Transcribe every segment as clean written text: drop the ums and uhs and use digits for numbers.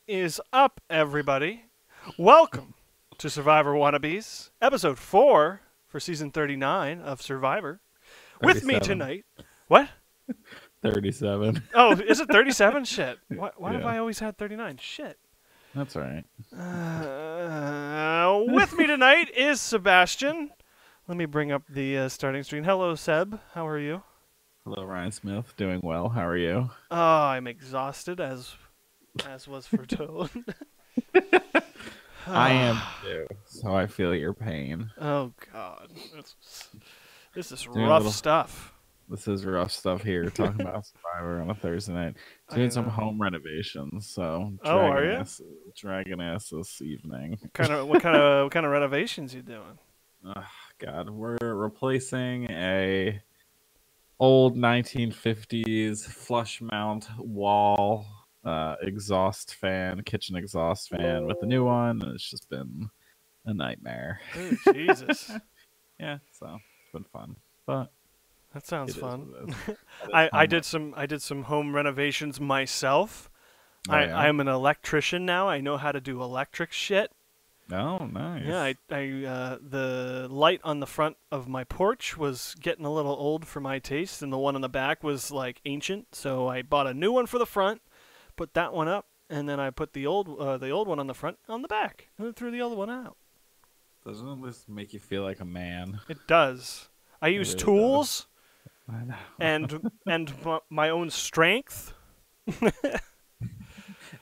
is up, everybody? Welcome to Survivor Wannabes, episode 4 for season 39 of Survivor. With me 37. tonight. What? 37. Oh, is it 37? Shit. Why have Yeah. I always had 39? Shit. That's all right. With me tonight is Sebastian. Let me bring up the starting screen. Hello, Seb. How are you? Hello, Ryan Smith. Doing well. How are you? Oh, I'm exhausted, as was foretold. I am too. So I feel your pain. Oh, God. This is Doing a rough little- stuff. This is rough stuff here. Talking about Survivor on a Thursday night. Doing some home renovations. So Oh, are you? dragging ass this evening. What kind of renovations you doing? Oh, God, we're replacing a old 1950s flush mount wall kitchen exhaust fan with a new one, and it's just been a nightmare. Oh, Jesus. Yeah, so it's been fun, but That sounds it is fun. what it is. I did some home renovations myself. Oh, yeah? I'm an electrician now. I know how to do electric shit. Oh, nice. Yeah, the light on the front of my porch was getting a little old for my taste, and the one on the back was like ancient. So I bought a new one for the front, put that one up, and then I put the old one on the front on the back, and then threw the other one out. Doesn't this make you feel like a man? It does. I use really tools I know. and my own strength.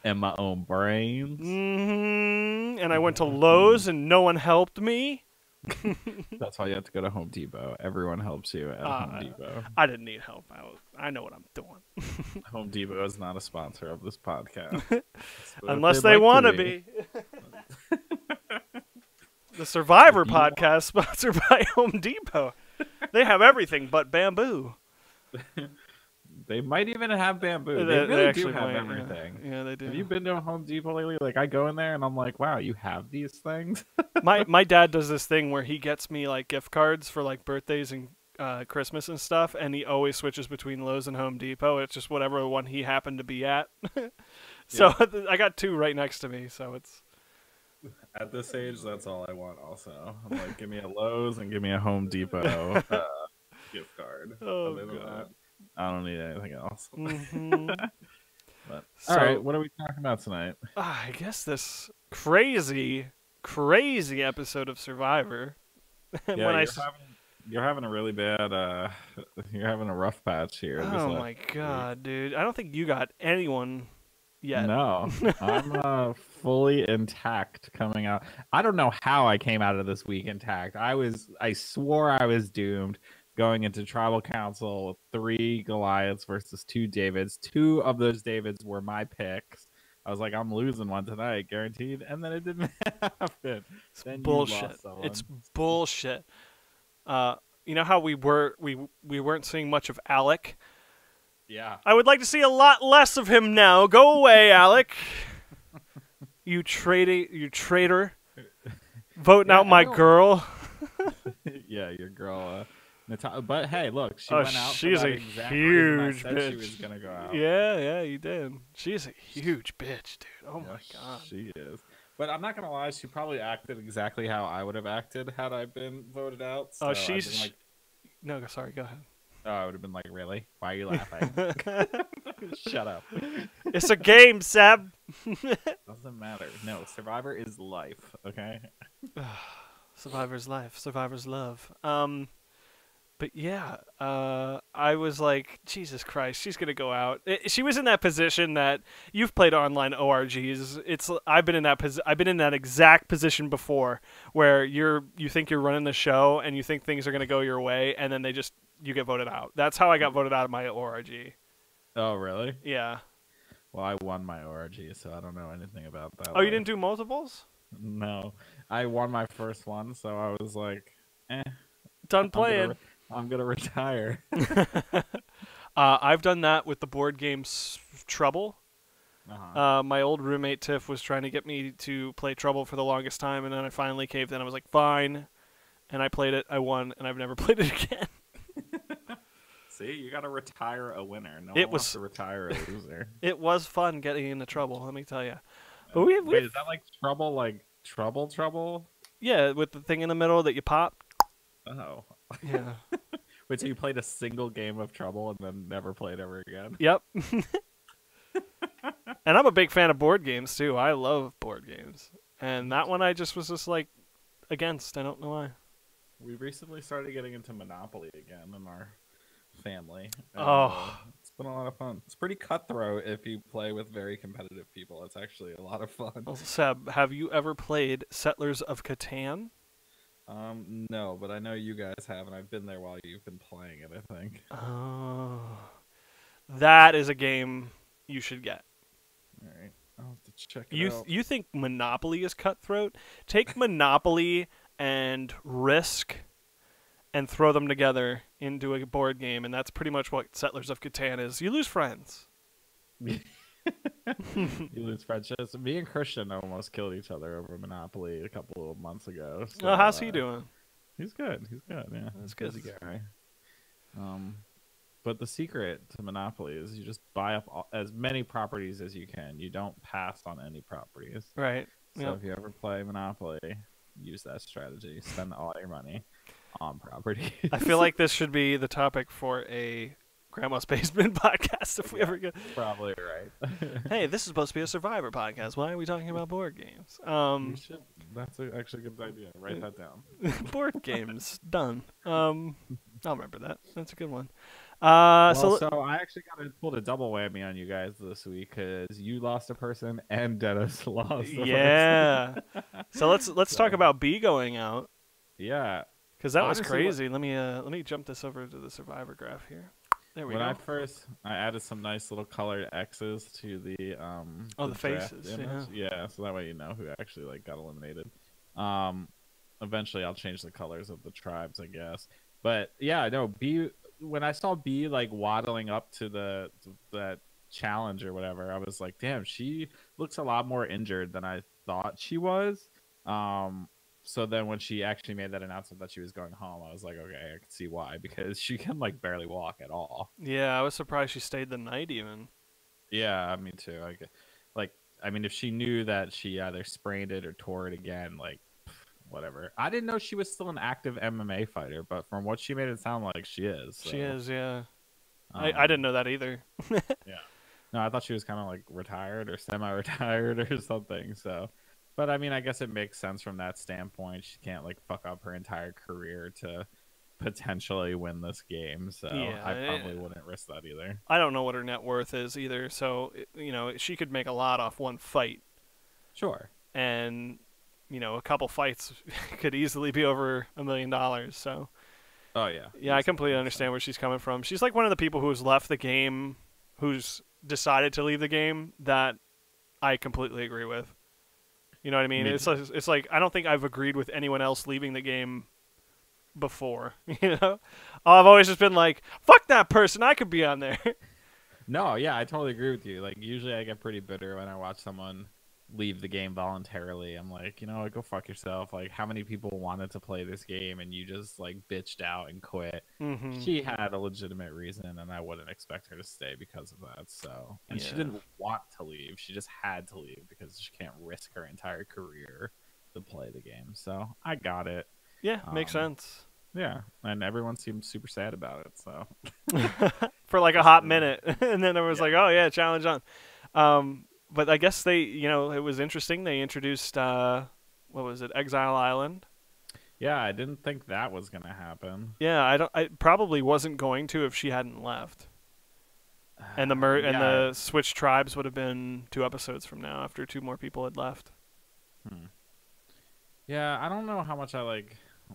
And my own brains. And I went to Lowe's and no one helped me. That's why you have to go to Home Depot. Everyone helps you at Home Depot. I didn't need help. I know what I'm doing. Home Depot is not a sponsor of this podcast. But Unless if they they'd like want to to be. The Survivor podcast sponsored by Home Depot. They have everything but bamboo. They might even have bamboo. They They really do actually have might, everything. Yeah, they do. Have you been to a Home Depot lately? Like, I go in there and I'm like, wow, you have these things? My dad does this thing where he gets me like gift cards for like birthdays and Christmas and stuff, and he always switches between Lowe's and Home Depot. It's just whatever one he happened to be at. So I got two right next to me, so it's... At this age, that's all I want also. I'm like, give me a Lowe's and give me a Home Depot gift card. Oh, Other than God. that, I don't need anything else. Mm-hmm. But, So- all right, what are we talking about tonight? I guess this crazy episode of Survivor. And Yeah, when you're having a really bad, you're having a rough patch here. this Oh last my week. God, dude! I don't think you got anyone yet. No, I'm fully intact coming out. I don't know how I came out of this week intact. I swore I was doomed going into tribal council with 3 Goliaths versus 2 Davids. 2 of those Davids were my picks. I was like, I'm losing one tonight, guaranteed. And then it didn't happen. It's Then you bullshit. lost someone. It's bullshit. You know how we weren't seeing much of Alec. Yeah. I would like to see a lot less of him now. Go away, Alec. You traitor. Voting out my girl. Yeah, your girl. But hey, look, she Oh, went out. she's for a that exact huge reason I said she bitch. was gonna go out. Yeah, you did. She's a huge bitch, dude. Oh my Yes, God. she is. But I'm not gonna lie, she probably acted exactly how I would have acted had I been voted out. So Oh, I'd she's been like, no. Sorry, go ahead. oh, I would have been like, really? Why are you laughing? Shut up. It's a game, Seb. Doesn't matter. No, Survivor is life. Okay. Survivor's life, Survivor's love. But yeah, I was like, Jesus Christ, she's gonna go out. She was in that position that you've played online ORGs. I've been in that exact position before, where you think you're running the show and you think things are gonna go your way, and then you get voted out. That's how I got voted out of my ORG. Oh, really? Yeah. Well, I won my ORG, so I don't know anything about that. Oh, you didn't do multiples? No, I won my first one, so I was like, Done playing. I'm gonna retire. I've done that with the board game Trouble. Uh-huh. My old roommate Tiff was trying to get me to play Trouble for the longest time, and then I finally caved in. I was like, fine. And I played it, I won, and I've never played it again. See, you gotta retire a winner. No It one was- wants to retire a loser. It was fun getting into trouble, let me tell you. Wait, is that like trouble? Like trouble? yeah, with the thing in the middle that you pop. Oh. Yeah. Wait, so you played a single game of Trouble and then never played ever again? Yep. And I'm a big fan of board games too. I love board games. And that one I just was just like against. I don't know why. We recently started getting into Monopoly again in our family. And, Oh. it's been a lot of fun. It's pretty cutthroat if you play with very competitive people. It's actually a lot of fun. Well, Seb, have you ever played Settlers of Catan? No, but I know you guys have, and I've been there while you've been playing it, I think. Oh. That is a game you should get. All right. I'll have to check it out. You think Monopoly is cutthroat? Take Monopoly and Risk and throw them together into a board game, and that's pretty much what Settlers of Catan is. You lose friends. You lose friendships. Me and Christian almost killed each other over Monopoly a couple of months ago. So, Oh, how's he doing? He's good. He's good. Yeah, That's he's a good. busy guy. But the secret to Monopoly is you just buy up as many properties as you can. You don't pass on any properties. Right. So Yep. if you ever play Monopoly, use that strategy. Spend all your money on properties. I feel like this should be the topic for a Grandma's Basement podcast if we ever get. Probably right. Hey, this is supposed to be a Survivor podcast. Why are we talking about board games? You should. That's actually a good idea. Write that down. Board games done. I'll remember that. That's a good one. So I actually pulled a double whammy on you guys this week because you lost a person and Dennis lost. Yeah. So let's talk about B going out. Yeah. Because that was Honestly, crazy. Let me jump this over to the Survivor graph here. There we go. I added some nice little colored X's to the the draft faces, image. Yeah, so that way you know who actually like got eliminated. Eventually I'll change the colors of the tribes, I guess. But yeah, no, B, when I saw B like waddling up to that challenge or whatever, I was like, damn, she looks a lot more injured than I thought she was. So then when she actually made that announcement that she was going home, I was like, okay, I can see why, because she can like barely walk at all. Yeah, I was surprised she stayed the night even. Yeah, me too. I mean, if she knew that she either sprained it or tore it again, like whatever. I didn't know she was still an active MMA fighter, but from what she made it sound like she is. So, She is, yeah. I didn't know that either. Yeah. No, I thought she was kind of like retired or semi-retired or something. So, but I mean, I guess it makes sense from that standpoint. She can't like fuck up her entire career to potentially win this game. So Yeah, I probably wouldn't risk that either. I don't know what her net worth is either. So she could make a lot off one fight, Sure. and a couple fights could easily be over $1 million. So. Oh yeah. Yeah, I completely understand where she's coming from. She's like one of the people who's left the game, who's decided to leave the game, that I completely agree with. You know what I mean? It's like I don't think I've agreed with anyone else leaving the game before. I've always just been like, fuck that person, I could be on there. No, yeah, I totally agree with you. Like usually I get pretty bitter when I watch someone leave the game voluntarily. I'm like, go fuck yourself. Like, how many people wanted to play this game and you just like bitched out and quit? Mm-hmm. She had a legitimate reason, and I wouldn't expect her to stay because of that. So, and she didn't want to leave; she just had to leave because she can't risk her entire career to play the game. So, I got it. Yeah, makes sense. Yeah, and everyone seemed super sad about it. So, for like a hot minute, and then it was like, oh yeah, challenge on. But I guess they, it was interesting. They introduced, what was it, Exile Island? Yeah, I didn't think that was gonna happen. Yeah, I probably wasn't going to if she hadn't left. And the Switch tribes would have been 2 episodes from now after 2 more people had left. Yeah, I don't know how much I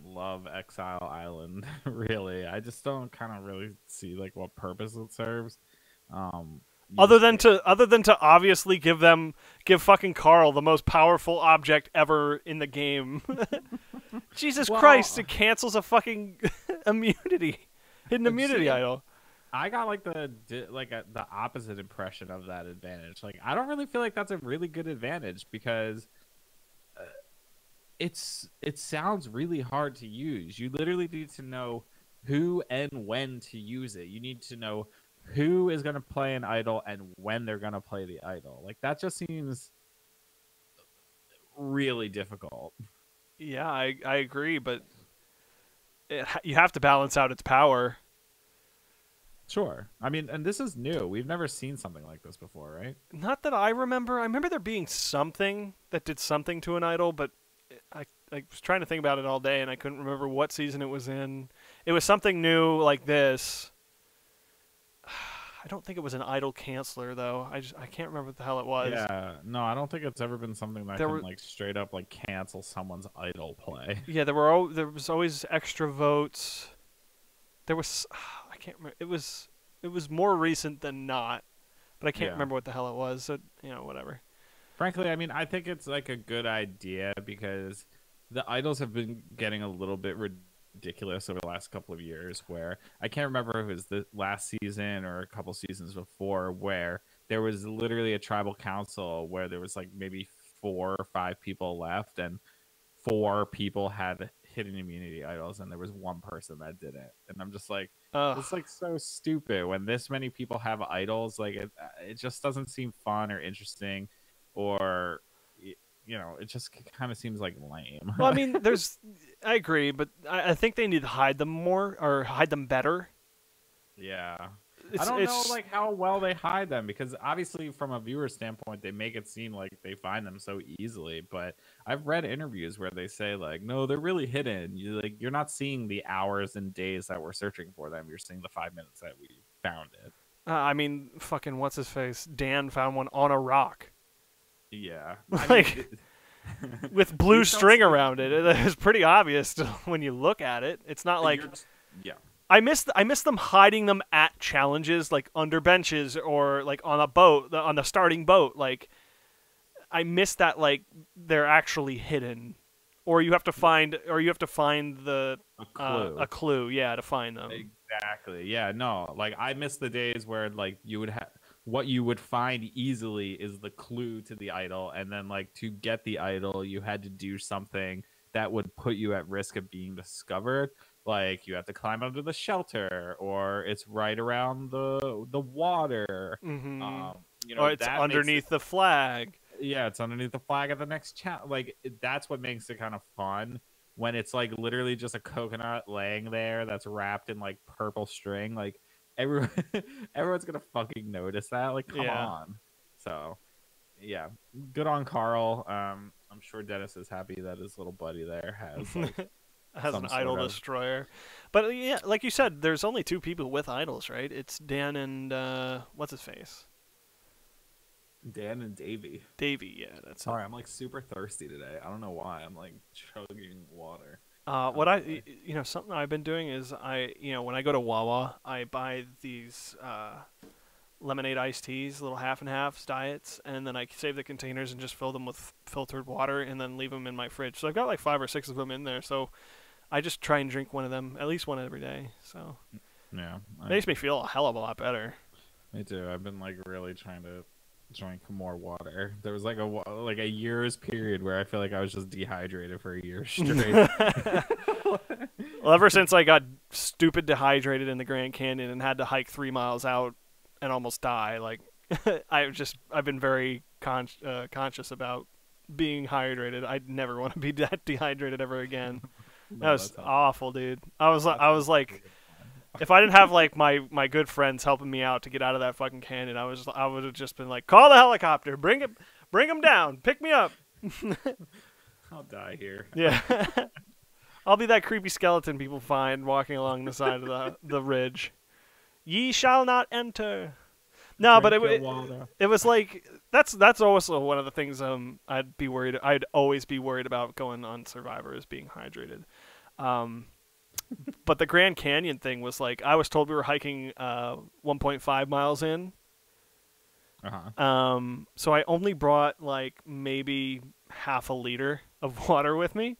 love Exile Island. Really, I just don't kind of really see what purpose it serves. Other than to obviously give fucking Carl the most powerful object ever in the game. Jesus Christ, it cancels a fucking hidden immunity idol. I got the opposite impression of that advantage. I don't really feel like that's a really good advantage because it sounds really hard to use. You literally need to know who and when to use it. You need to know who is going to play an idol and when they're going to play the idol. That just seems really difficult. Yeah, I agree, but you have to balance out its power. Sure. I mean, and this is new. We've never seen something like this before, right? Not that I remember. I remember there being something that did something to an idol, but I was trying to think about it all day and I couldn't remember what season it was in. It was something new like this. I don't think it was an idol canceller though. I can't remember what the hell it was. Yeah. No, I don't think it's ever been something that There can were like straight up like cancel someone's idol play. Yeah, there was always extra votes. There was I can't remember. It was more recent than not, but I can't Yeah. remember what the hell it was. So, whatever. Frankly, I mean, I think it's like a good idea because the idols have been getting a little bit ridiculous over the last couple of years. Where I can't remember if it was the last season or a couple seasons before, where there was literally a tribal council where there was like maybe 4 or 5 people left, and 4 people had hidden immunity idols, and there was one person that didn't. And I'm just like, Ugh. it's like so stupid when this many people have idols. Like it just doesn't seem fun or interesting, or it just kind of seems like lame. Well, I mean, I agree, but I think they need to hide them more or hide them better. Yeah. I It's don't know it's like how well they hide them, because obviously from a viewer standpoint they make it seem like they find them so easily, but I've read interviews where they say like, no, they're really hidden. You're not seeing the hours and days that we're searching for them. You're seeing the 5 minutes that we found it. I mean, fucking what's his face? Dan found one on a rock. Yeah. Like with blue these don't string seem- around it. It's pretty obvious when you look at it. It's not like yeah. I miss them hiding them at challenges like under benches or like on a boat, on the starting boat. Like I miss that, like they're actually hidden, or you have to find the A clue. a clue, yeah, to find them. Exactly. Yeah, no. Like I miss the days where like you would have what you would find easily is the clue to the idol, and then like to get the idol you had to do something that would put you at risk of being discovered. Like you have to climb under the shelter, or it's right around the water. Mm-hmm. Or it's that underneath the flag. yeah, it's underneath the flag of the next chat. Like that's what makes it kind of fun when it's like literally just a coconut laying there that's wrapped in like purple string. Like everyone, everyone's gonna fucking notice that. Like, come Yeah. on. So, yeah, good on Carl. I'm sure Dennis is happy that his little buddy there has like Has some an idol sort of destroyer. But yeah, like you said, there's only 2 people with idols, right? It's Dan and what's his face? Dan and Davey. Davey, yeah, that's it. Sorry, I'm like super thirsty today. I don't know why. I'm like chugging water. What something I've been doing is when I go to Wawa, I buy these lemonade iced teas, little half and halves diets, and then I save the containers and just fill them with filtered water and then leave them in my fridge. So I've got like 5 or 6 of them in there. So I just try and drink one of them, at least one every day. So Yeah, it makes me feel a hell of a lot better. me too. I've been like really trying to drink more water. There was like a year's period where I feel like I was just dehydrated for a year straight. Well, ever since I got stupid dehydrated in the Grand Canyon and had to hike 3 miles out and almost die, like I've been very conscious about being hydrated. I'd never want to be that dehydrated ever again. That was awful, dude. I was like, if I didn't have like my good friends helping me out to get out of that fucking canyon, I would have just been like, call the helicopter, bring him down, pick me up. I'll die here. Yeah. I'll be that creepy skeleton people find walking along the side of the ridge. Ye shall not enter. No, but it was like that's also one of the things I'd always be worried about going on Survivor is being hydrated. But the Grand Canyon thing was like I was told we were hiking 1.5 miles in. Uh-huh. So I only brought like maybe half a liter of water with me.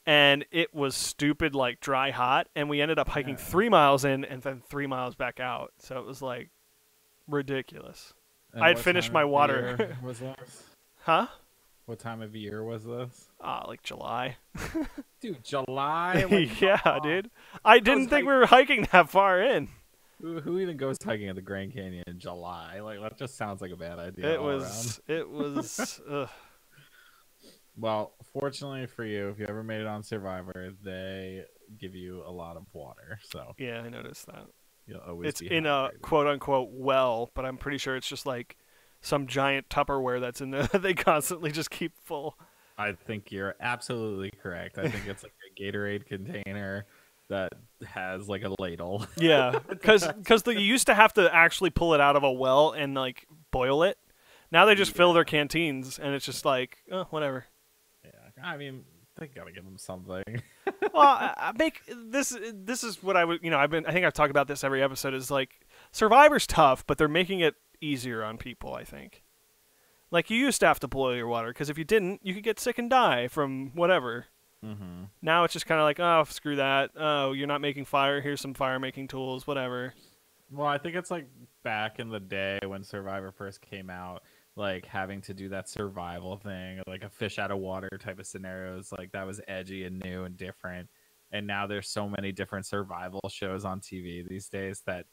And it was stupid, like dry hot, and we ended up hiking 3 miles in and then 3 miles back out. So it was like ridiculous. And I'd what finished time my of water. year was this? Huh? What time of year was this? Like July. Dude, July? Like, Yeah, dude. I didn't think we were hiking that far in. Who even goes hiking at the Grand Canyon in July? Like that just sounds like a bad idea. It was. Ugh. Well, fortunately for you, if you ever made it on Survivor, they give you a lot of water, so Yeah, I noticed that. you'll always It's be in a hydrated. quote unquote well, but I'm pretty sure it's just like some giant Tupperware that's in there that they constantly just keep full. I think you're absolutely correct. I think it's like a Gatorade container that has like a ladle. Yeah, because you used to have to actually pull it out of a well and like boil it. Now they just fill Yeah, their canteens, and it's just like, oh, whatever. yeah. I mean, they gotta give them something. Well, I make this. This is what I would. I think I've talked about this every episode. Is like Survivor's tough, but they're making it easier on people. I think. Like you used to have to boil your water because if you didn't, you could get sick and die from whatever. Mm-hmm. Now it's just kind of like, oh, screw that. Oh, you're not making fire. Here's some fire making tools. Whatever. Well, I think it's like back in the day when Survivor first came out, like having to do that survival thing, like a fish out of water type of scenarios, like that was edgy and new and different. And now there's so many different survival shows on TV these days that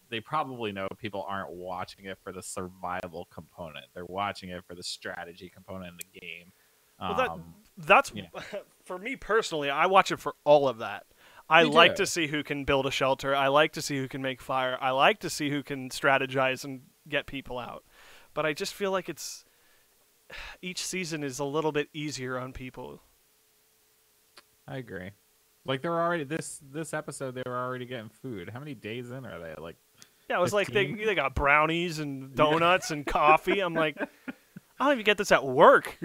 they probably know people aren't watching it for the survival component. They're watching it for the strategy component in the game. Well, that Um, that's you know, for me personally. I watch it for all of that. I me like too. to see who can build a shelter. I like to see who can make fire. I like to see who can strategize and get people out. But I just feel like it's each season is a little bit easier on people. I agree. Like they're already this episode they were already getting food. How many days in are they? Like Yeah, it was like 15? they got brownies and Yeah. donuts and coffee. I'm like, I don't even get this at work.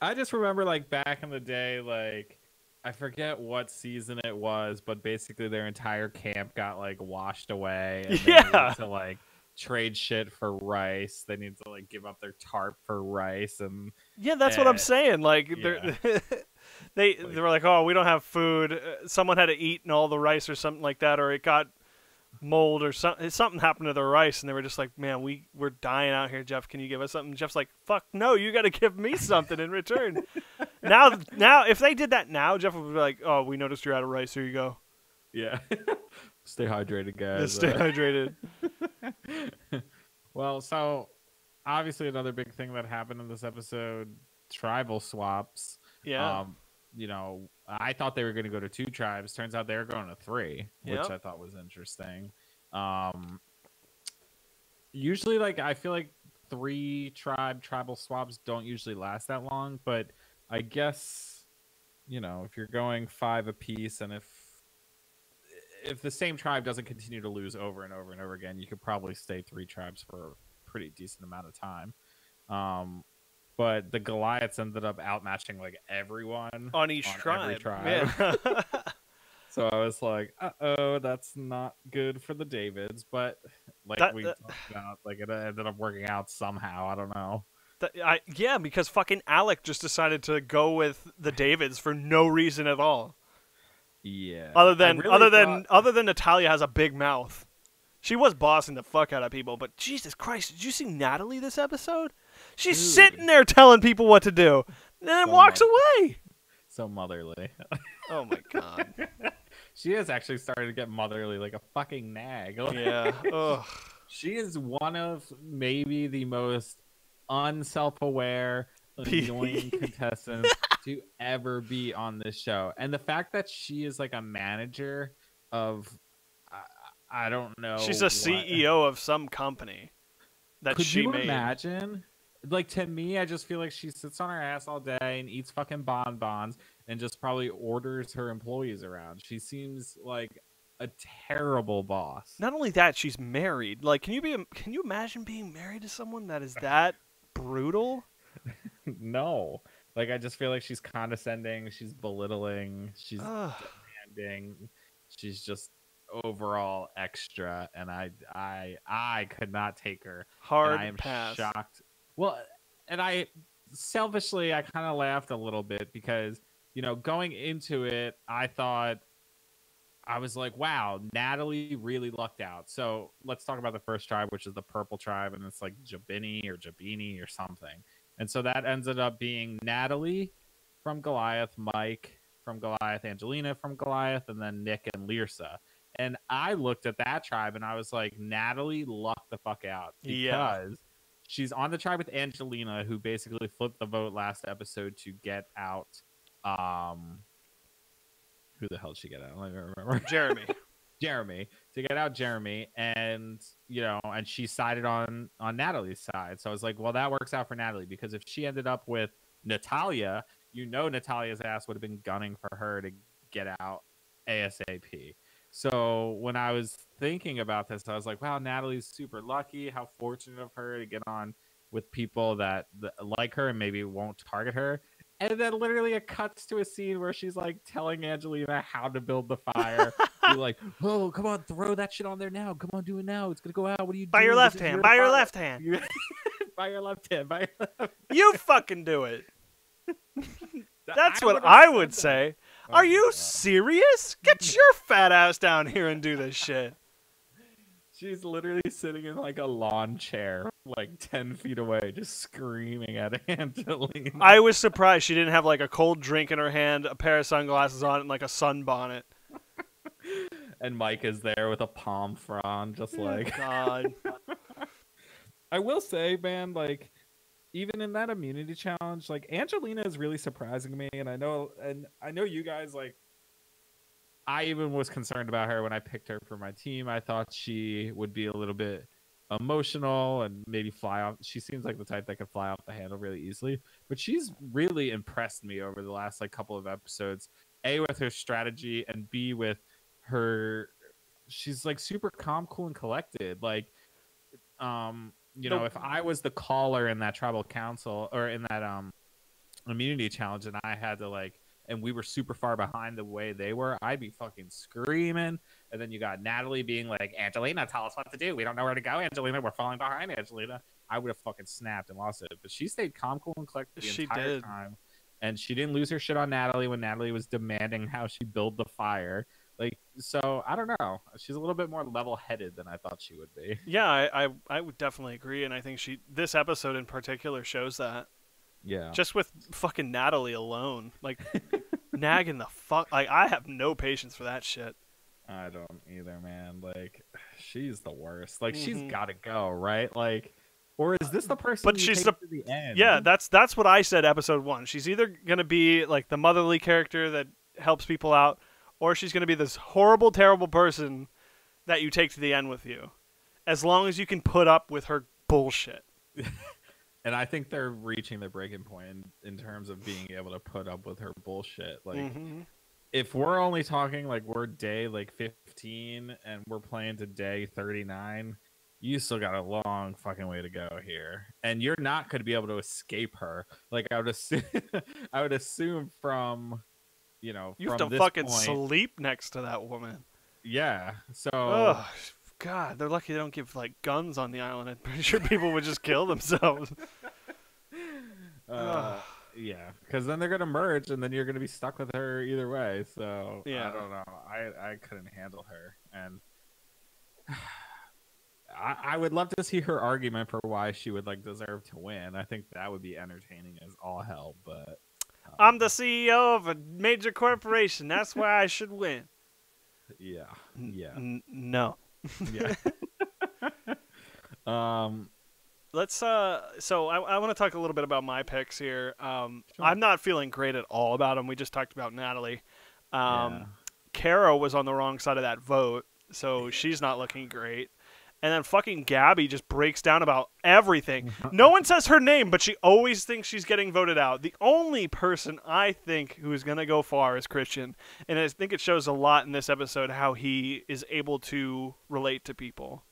I just remember like back in the day, like I forget what season it was, but basically their entire camp got like washed away and they needed Yeah, to like trade shit for rice. They need to like give up their tarp for rice and yeah, that's what I'm uh, saying. Like yeah. they're they Like they were like, oh, we don't have food. Someone had to eat all the rice or something like that, or it got mold or something. Something happened to the rice, and they were just like, man, we're dying out here. Jeff, can you give us something? Jeff's like, fuck no, you got to give me something in return. Now, if they did that now, Jeff would be like, oh, we noticed you're out of rice. Here you go. yeah. Stay hydrated, Just guys. stay hydrated. Well, so obviously another big thing that happened in this episode, tribal swaps. Yeah. Um, I thought they were going to go to 2 tribes. Turns out they were going to 3, which Yep. I thought was interesting. Um, Usually, like I feel like 3 tribal swaps don't usually last that long, but I guess if you're going 5 apiece, and if the same tribe doesn't continue to lose over and over and over again, you could probably stay 3 tribes for a pretty decent amount of time. Um, but the Goliaths ended up outmatching like everyone On each on every tribe. tribe. Yeah. So I was like, "Uh-oh, that's not good for the Davids." But like that, we that, talked about, like it ended up working out somehow. I don't know. yeah, because fucking Alec just decided to go with the Davids for no reason at all. Yeah, Other I than really other thought. than other than Natalia has a big mouth. She was bossing the fuck out of people, but Jesus Christ, did you see Natalie this episode? She's Dude, sitting there telling people what to do, and then so walks away. so motherly. Oh my god. She has actually started to get motherly, like a fucking nag. Yeah. Ugh. She is one of maybe the most unself-aware, annoying contestants to ever be on this show. And the fact that she is like a manager of, I don't know She's a what. CEO of some company that Could she you made. imagine? Like to me, I just feel like she sits on her ass all day and eats fucking bonbons and just probably orders her employees around. She seems like a terrible boss. Not only that, she's married. Like, can you imagine being married to someone that is that brutal? No. Like I just feel like she's condescending, she's belittling, she's Ugh. demanding, she's just overall extra, and I could not take her. And I Hard am pass. shocked. Well, and I selfishly I kind of laughed a little bit because, going into it, I was like, wow, Natalie really lucked out. So let's talk about the first tribe, which is the purple tribe, and it's like Jabini or Jabini or something. And so that ended up being Natalie from Goliath, Mike from Goliath, Angelina from Goliath, and then Nick and Lirsa. And I looked at that tribe and I was like, Natalie lucked the fuck out Yeah. because she's on the tribe with Angelina, who basically flipped the vote last episode to get out. Who the hell did she get out? Let me remember. Jeremy, to get out Jeremy, and and she sided on Natalie's side. So I was like, well, that works out for Natalie, because if she ended up with Natalia, Natalia's ass would have been gunning for her to get out ASAP. So when I was thinking about this, I was like, wow, Natalie's super lucky. How fortunate of her to get on with people that like her and maybe won't target her. And then literally it cuts to a scene where she's like telling Angelina how to build the fire. You're like, oh, come on, throw that shit on there now. Come on, do it now. It's going to go out. What are you doing? By your left hand. By your left hand. By your left hand. By your left hand. You fucking do it. That's what I would say. Are you serious? Get your fat ass down here and do this shit. She's literally sitting in like a lawn chair, like 10 feet away, just screaming at Angelina. I was surprised she didn't have like a cold drink in her hand, a pair of sunglasses on, and like a sunbonnet. And Mike is there with a palm frond, just like... God. I will say, man, like, even in that immunity challenge, like, Angelina is really surprising me, and I know you guys, like, I even was concerned about her when I picked her for my team. I thought she would be a little bit emotional and maybe fly off. She seems like the type that could fly off the handle really easily. But she's really impressed me over the last like couple of episodes. A, with her strategy, and B, with her. She's like super calm, cool, and collected. Like, if I was the caller in that tribal council or in that immunity challenge, and I had to like. And we were super far behind the way they were, I'd be fucking screaming. And then you got Natalie being like, Angelina, tell us what to do. We don't know where to go, Angelina. We're falling behind, Angelina. I would have fucking snapped and lost it. But she stayed calm, cool, and collected the entire time. And she didn't lose her shit on Natalie when Natalie was demanding how she build the fire. Like, so, I don't know. She's a little bit more level-headed than I thought she would be. Yeah, I would definitely agree. And I think this episode in particular shows that. Yeah. Just with fucking Natalie alone. Like, nagging the fuck. Like, I have no patience for that shit. I don't either, man. Like, she's the worst. Like, she's got to go, right? Like, or is this the person but she's to the end? Yeah, that's what I said episode 1. She's either going to be, like, the motherly character that helps people out, or she's going to be this horrible, terrible person that you take to the end with you. As long as you can put up with her bullshit. And I think they're reaching their breaking point in terms of being able to put up with her bullshit. Like, if we're only talking like we're day like 15 and we're playing to day 39, you still got a long fucking way to go here. And you're not going to be able to escape her. Like, I would assume from, you from have to this fucking point, sleep next to that woman. Yeah. So. Ugh. God, they're lucky they don't give like guns on the island. I'm pretty sure people would just kill themselves. Yeah, because then they're gonna merge, and then you're gonna be stuck with her either way. So yeah. I don't know. I couldn't handle her, and I would love to see her argument for why she would like deserve to win. I think that would be entertaining as all hell. But I'm the CEO of a major corporation. That's why I should win. Yeah. Yeah. No. Yeah. Let's so I want to talk a little bit about my picks here. Sure. I'm not feeling great at all about them. We just talked about Natalie. Yeah. Kara was on the wrong side of that vote, so she's not looking great. And then fucking Gabby just breaks down about everything. No one says her name, but she always thinks she's getting voted out. The only person I think who is going to go far is Christian. And I think it shows a lot in this episode how he is able to relate to people.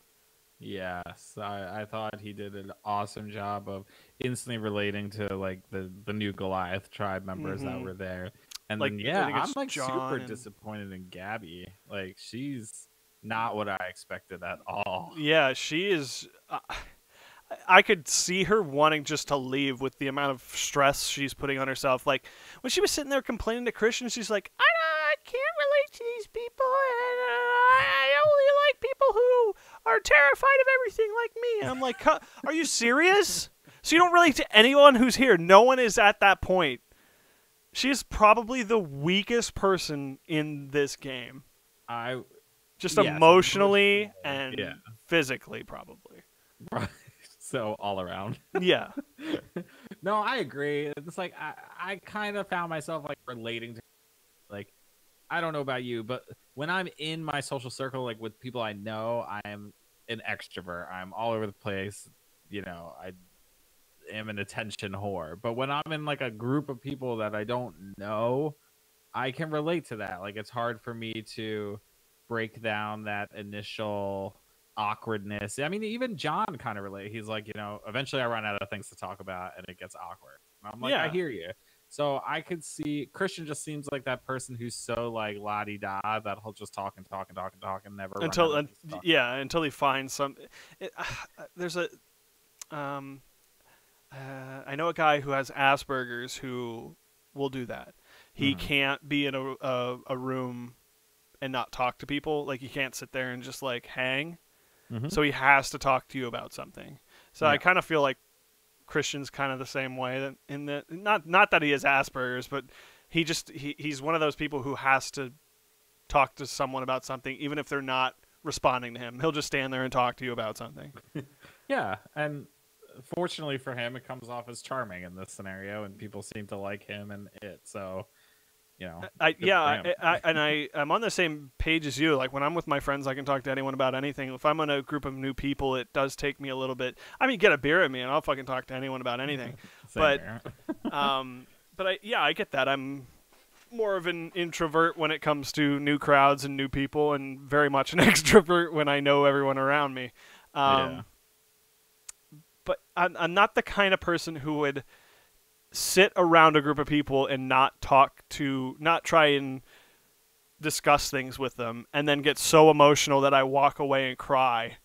Yes, I thought he did an awesome job of instantly relating to like the new Goliath tribe members that were there. And like, then, I'm like super disappointed in Gabby. Like, she's not what I expected at all. Yeah, she is. I could see her wanting just to leave with the amount of stress she's putting on herself. Like, when she was sitting there complaining to Christian, she's like, I can't relate to these people. And, I only like people who are terrified of everything like me. And I'm like, are you serious? So you don't relate to anyone who's here. No one is at that point. She is probably the weakest person in this game. Just emotionally and physically, probably. Right. So all around. Yeah. No, I agree. It's like I kind of found myself like relating to, like, I don't know about you, but when I'm in my social circle, like with people I know, I'm an extrovert. I'm all over the place. I am an attention whore. But when I'm in like a group of people that I don't know, I can relate to that. Like, it's hard for me to break down that initial awkwardness. I mean, even John kind of relate. He's like, eventually I run out of things to talk about and it gets awkward. And I'm like, I Yeah. hear you. So I could see Christian just seems like that person who's so like la di da that he'll just talk and talk and talk and talk and never run out Until of things to talk yeah, until he finds some. It, there's a um, I know a guy who has Asperger's who will do that. about. He can't be in a room and not talk to people. Like, he can't sit there and just like hang. Mm-hmm. So he has to talk to you about something. So I Yeah. kind of feel like Christian's kind of the same way, that in that, not that he has Asperger's, but he's one of those people who has to talk to someone about something, even if they're not responding to him. He'll just stand there and talk to you about something. Yeah, and fortunately for him, it comes off as charming in this scenario, and people seem to like him and it. So, good for him. I'm on the same page as you. Like, when I'm with my friends, I can talk to anyone about anything. If I'm in a group of new people, it does take me a little bit. I mean, get a beer at me, and I'll fucking talk to anyone about anything. Same but here. I get that. I'm more of an introvert when it comes to new crowds and new people, and very much an extrovert when I know everyone around me. Yeah. But I'm not the kind of person who would sit around a group of people and not try and discuss things with them, and then get so emotional that I walk away and cry.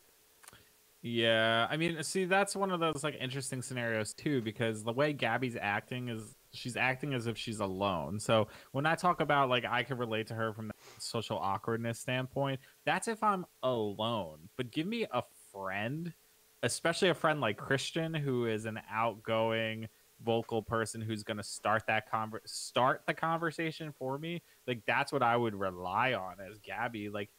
Yeah, I mean, see, that's one of those like interesting scenarios too, because the way Gabby's acting is she's acting as if she's alone. So when I talk about like I can relate to her from the social awkwardness standpoint, that's if I'm alone. But give me a friend, especially a friend like Christian, who is an outgoing, vocal person who's going to start the conversation for me. Like, that's what I would rely on as Gabby. Like,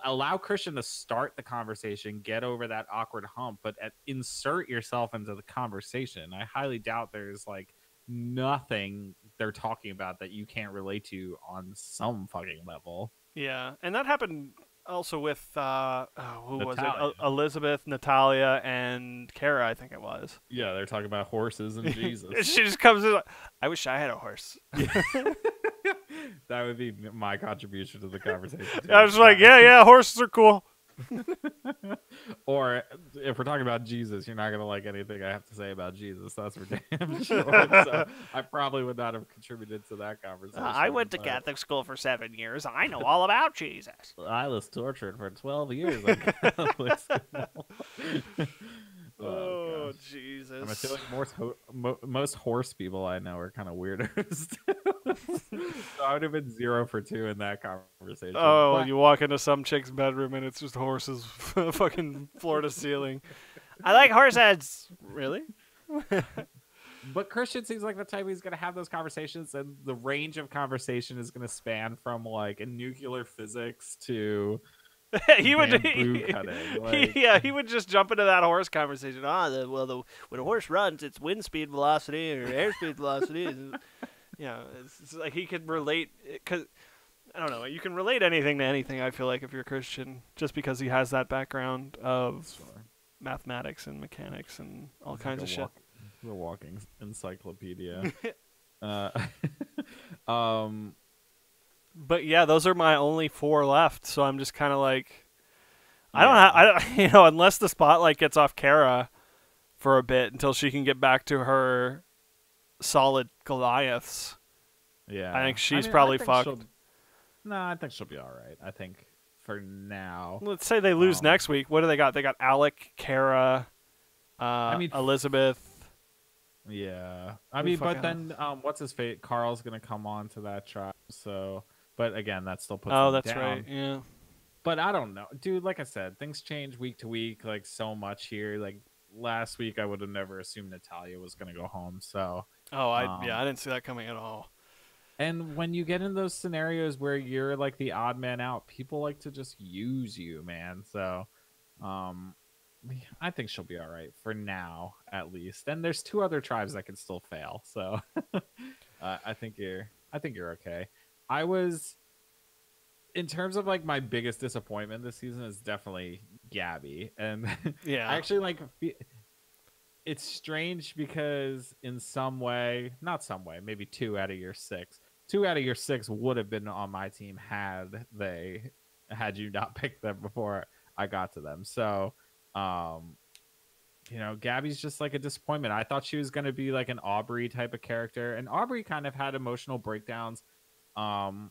allow Christian to start the conversation, get over that awkward hump, but insert yourself into the conversation. I highly doubt there's like nothing they're talking about that you can't relate to on some fucking level. Yeah, and that happened also with who was it? Natalia. Elizabeth, Natalia, and Kara, I think it was. Yeah, they're talking about horses and Jesus. She just comes in like, I wish I had a horse. That would be my contribution to the conversation too. I was like, yeah, horses are cool. Or if we're talking about Jesus, you're not gonna like anything I have to say about Jesus. That's for damn sure. So I probably would not have contributed to that conversation. I went to Catholic school for 7 years. I know all about Jesus. I was tortured for 12 years at Catholic school. Oh, gosh. Jesus. I feel like most horse people I know are kind of weirdos. So I would have been 0 for 2 in that conversation. Oh, But you walk into some chick's bedroom and it's just horses fucking floor to ceiling. I like horse heads. Really? But Christian seems like the type who's going to have those conversations, and the range of conversation is going to span from like nuclear physics to he would bamboo cutting. Like, yeah, he would just jump into that horse conversation. When a horse runs, it's wind speed velocity or airspeed velocity. It's like he could relate, because I don't know, you can relate anything to anything. I feel like if you're a Christian, just because he has that background of mathematics and mechanics and all kinds of shit. The walking encyclopedia. But yeah, those are my only 4 left. So I'm just kind of like, I don't, unless the spotlight gets off Kara for a bit until she can get back to her solid Goliaths. Yeah, I think she's probably fucked. No, I think she'll be all right. I think for now. Let's say they lose next week. What do they got? They got Alec, Kara, Elizabeth. Yeah, I mean, but then what's his fate? Carl's gonna come on to that tribe. So, but again, that still puts. Oh, him that's down. right. Yeah. But I don't know, dude. Like I said, things change week to week, like so much here. Like last week, I would have never assumed Natalia was gonna go home. So. Oh, I didn't see that coming at all. And when you get in those scenarios where you're like the odd man out, people like to just use you, man. So, I think she'll be all right for now, at least. And there's two other tribes that can still fail, so I think you're okay. I was in terms of like my biggest disappointment this season is definitely Gabby, and I Yeah. actually like it's strange because in some way, not some way, maybe 2 out of your 6, 2 out of your 6 would have been on my team had you not picked them before I got to them. So, um, Gabby's just like a disappointment. I thought she was going to be like an Aubrey type of character, and Aubrey kind of had emotional breakdowns. Um,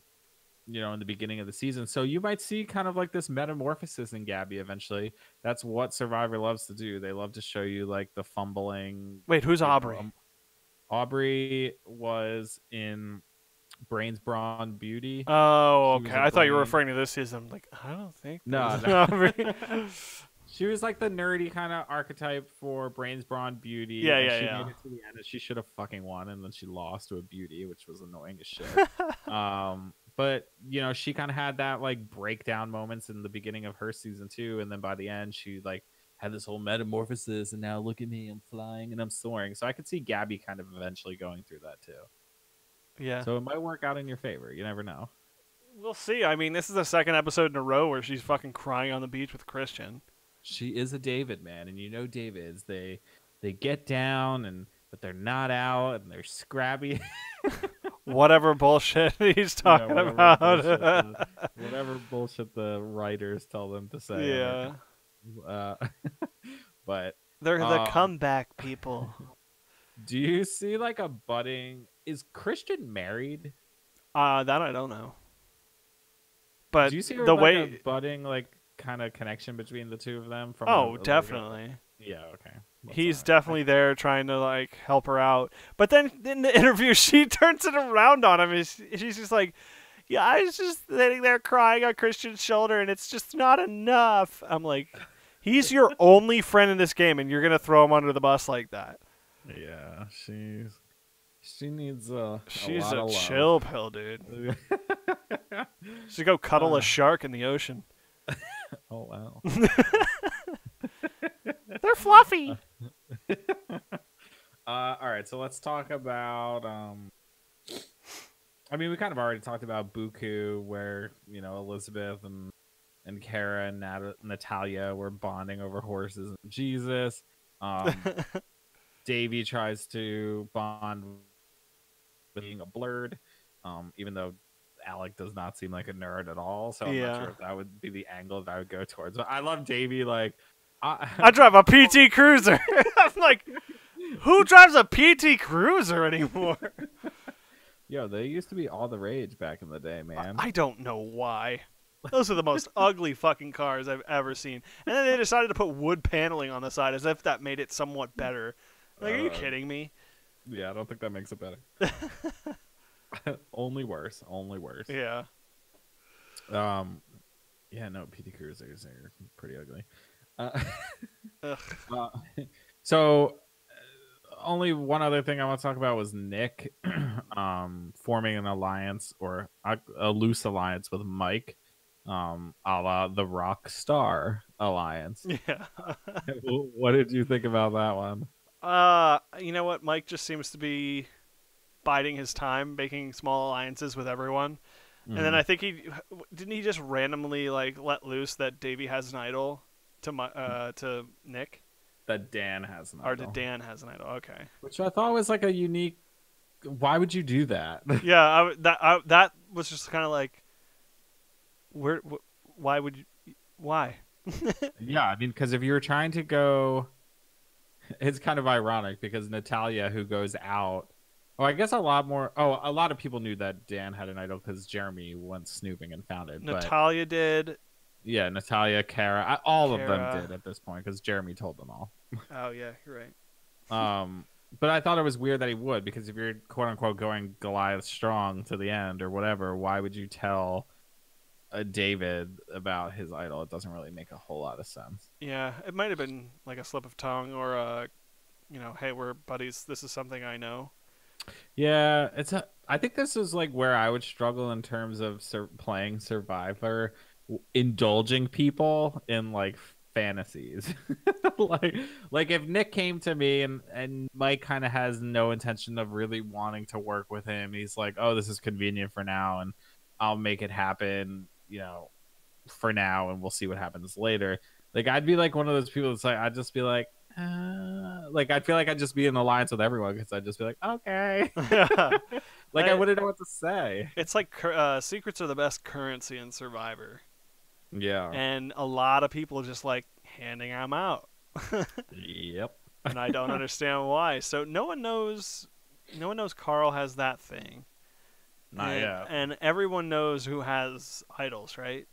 in the beginning of the season. So you might see kind of like this metamorphosis in Gabby eventually. That's what Survivor loves to do. They love to show you like the fumbling. Wait, who's Aubrey? Aubrey was in Brains, Brawn, Beauty. Oh, She okay. was a I thought you were brain. referring to this season. I'm like, I don't think No, this is no. Aubrey. She was like the nerdy kind of archetype for Brains, Brawn, Beauty. Yeah, and yeah, she yeah. made it to the end, and she should have fucking won, and then she lost to a Beauty, which was annoying as shit. But she kind of had that like breakdown moments in the beginning of her season too, and then by the end, she like had this whole metamorphosis, and now look at me, I'm flying and I'm soaring. So I could see Gabby kind of eventually going through that too. Yeah. So it might work out in your favor. You never know. We'll see. I mean, this is the second episode in a row where she's fucking crying on the beach with Christian. She is a David man, and Davids, they get down but they're not out and they're scrappy. Whatever bullshit he's talking about. Whatever bullshit the writers tell them to say. Yeah. But They're the comeback people. do you see like a budding? Is Christian married? That I don't know. But do you see the like way a budding like kind of connection between the two of them? From definitely. Yeah. Okay. He's definitely there trying to like help her out. But then in the interview, she turns it around on him. She's just like, "Yeah, I was just sitting there crying on Christian's shoulder, and it's just not enough." I'm like, he's your only friend in this game, and you're gonna throw him under the bus like that. Yeah, she needs She's a lot a of chill pill, dude. She should go cuddle a shark in the ocean. Oh wow. They're fluffy. All right, so let's talk about I mean, we kind of already talked about Buku, where Elizabeth and Kara and Natalia were bonding over horses and Jesus. Davey tries to bond with being a blurred, even though Alec does not seem like a nerd at all. So I'm not sure if that would be the angle that I would go towards. But I love Davey. Like, I drive a PT Cruiser. I'm like, who drives a PT Cruiser anymore? Yo, they used to be all the rage back in the day, man. I don't know why. Those are the most ugly fucking cars I've ever seen. And then they decided to put wood paneling on the side as if that made it somewhat better. Like, are you kidding me? Yeah, I don't think that makes it better. Only worse. Yeah. Yeah, no, PT Cruisers are pretty ugly. So only one other thing I want to talk about was Nick forming an alliance or a loose alliance with Mike, a la the Rock Star Alliance. Yeah. What did you think about that one? You know what? Mike just seems to be biding his time, making small alliances with everyone. And then I think he just randomly like let loose that Davey has an idol to Nick. That Dan has an idol. Or that Dan has an idol. Okay. Which I thought was like a unique. Why would you do that? Yeah, that was just kind of like, why would you? Why? Yeah, I mean, because if you were trying to go, it's kind of ironic because Natalia, who goes out. Oh, I guess a lot of people knew that Dan had an idol because Jeremy went snooping and found it. Natalia did. Yeah, Natalia, Kara, all of them did at this point because Jeremy told them all. Oh yeah, you're right. But I thought it was weird that he would, because if you're quote unquote going Goliath strong to the end or whatever, why would you tell David about his idol? It doesn't really make a whole lot of sense. Yeah, it might have been like a slip of tongue or hey, we're buddies. This is something I know. Yeah, I think this is like where I would struggle in terms of playing Survivor, indulging people in like fantasies. like like if Nick came to me and Mike kind of has no intention of really wanting to work with him, he's like, oh, this is convenient for now and I'll make it happen, for now, and we'll see what happens later. Like I'd be like one of those people that's like, I'd just be like I'd feel like I'd just be in alliance with everyone because I'd just be like, okay. Like I wouldn't know what to say. It's like secrets are the best currency in Survivor. Yeah. And a lot of people just like handing them out. Yep. And I don't understand why. So no one knows Carl has that thing. Not yet. And everyone knows who has idols, right?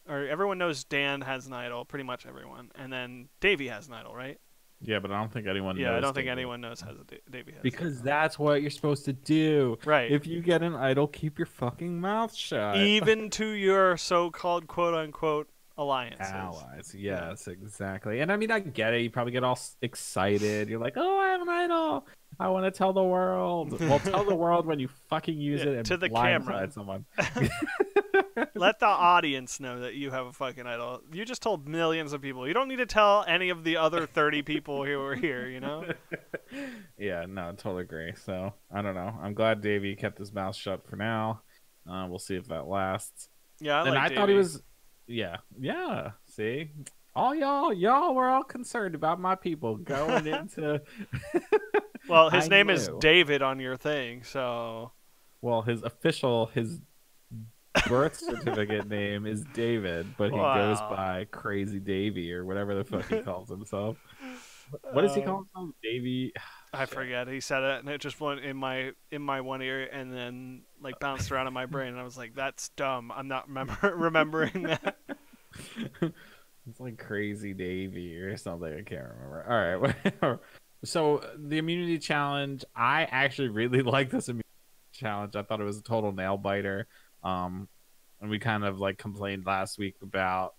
Or everyone knows Dan has an idol, pretty much everyone. And then Davey has an idol, right? Yeah, but I don't think anyone knows. Yeah, I don't Davey. think anyone knows how Davey has. Because that's what you're supposed to do. Right. If you get an idol, keep your fucking mouth shut. Even to your so-called quote-unquote alliances. Allies, yes, exactly. And I mean, I get it. You probably get all excited. You're like, oh, I have an idol. I want to tell the world. Well, tell the world when you fucking use it and to the camera. Someone. Let the audience know that you have a fucking idol. You just told millions of people. You don't need to tell any of the other 30 people who were here, Yeah, no, I totally agree. So, I don't know. I'm glad Davey kept his mouth shut for now. We'll see if that lasts. Yeah, I thought he was... Yeah. See? All y'all were all concerned about my people going into... Well, his name is David on your thing, so... Well, his birth certificate name is David, but he goes by Crazy Davey or whatever the fuck he calls himself. What does he call himself? Davey? I forget. He said it, and it just went in my one ear, and then like bounced around in my brain, and I was like, "That's dumb. I'm not remembering that." It's like Crazy Davey or something. I can't remember. All right. So the immunity challenge, I actually really like this immunity challenge. I thought it was a total nail biter. And we kind of like complained last week about,